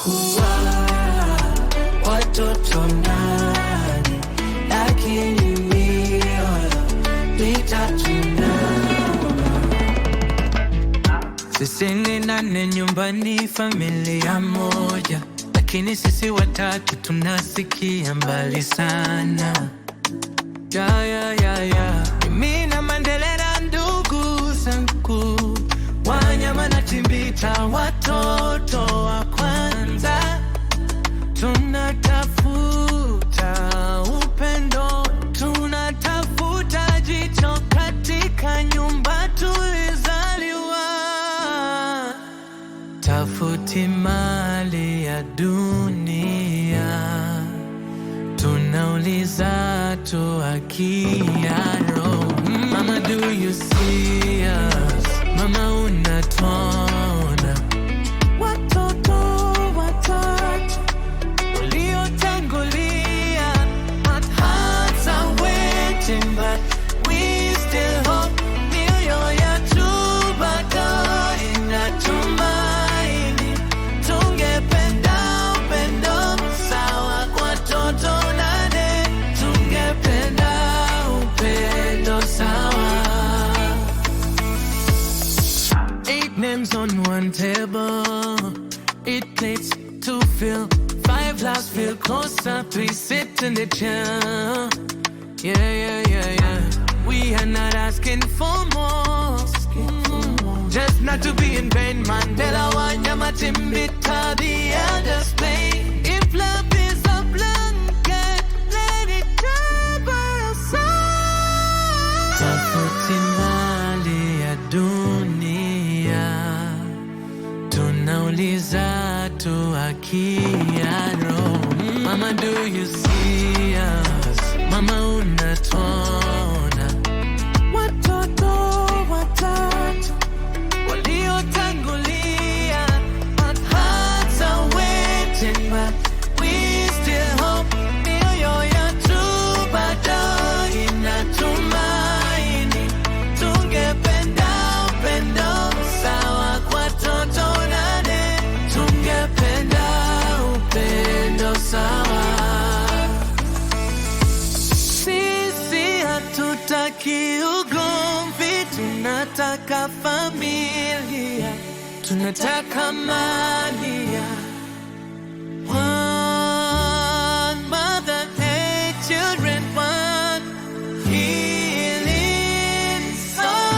kuwa watoto nane, lakini mioyo itatuna. Sisi ni nane nyumbani, familia moja, lakini sisi watatu tunasikia mbali sana. Mimi na Mandela na ndugu zangu, Wanyama na Chimbita, watoto wa kwanza. Tunatafuta upendo, tunatafuta jicho katika nyumba tulizaliwa. Tafuti mali ya dunia, tunauliza tu akiaro. Mama, do you see us? Mama, unatuona? Watoto watatu waliotangulia, but hearts are waiting, but we still hope. Mioyo yetu bado inatumaini, tungependa upendo sawa kwa watoto nane, tungependa upendo sawa. 8 names on one table, 8 plates to fill, 5 laughs feel closer, 3 sit in the chair. Yeah. We are not asking for more, just not to be in vain. Mandela, Wanyama, Chimbita, the elders play. If love is a blanket, let it cover us all. Tafuti mali ya dunia, tunauliza tu akiaro. Mama, do you see us? Mama, unatuona? Watoto watatu waliotangulia, but hearts are waiting, but we still hope. Mioyo yetu bado inatumaini, tungependa upendo sawa kwa watoto nane, tungependa upendo sawa. Sisi hatutaki ugomvi, tunataka familia, tunataka malia. One mother, 8 children, one healing soul.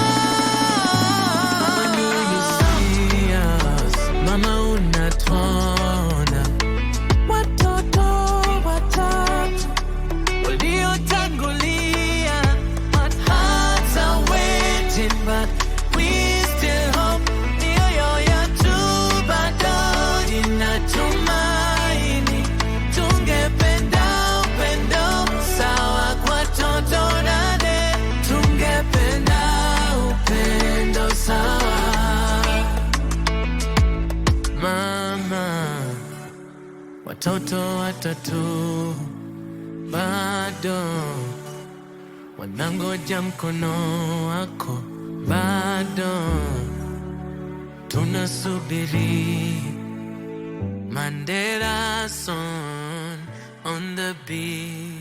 Mama, do you see us? Mama, unatuona? Watoto watatu waliotangulia, but hearts are waiting, but we still hope. Mioyo yetu bado inatumaini, tungependa upendo sawa kwa watoto nane, tungependa upendo sawa. Mama, watoto watatu bado wanangoja mkono wako, bado tunasubiri. Mandela song on the beat.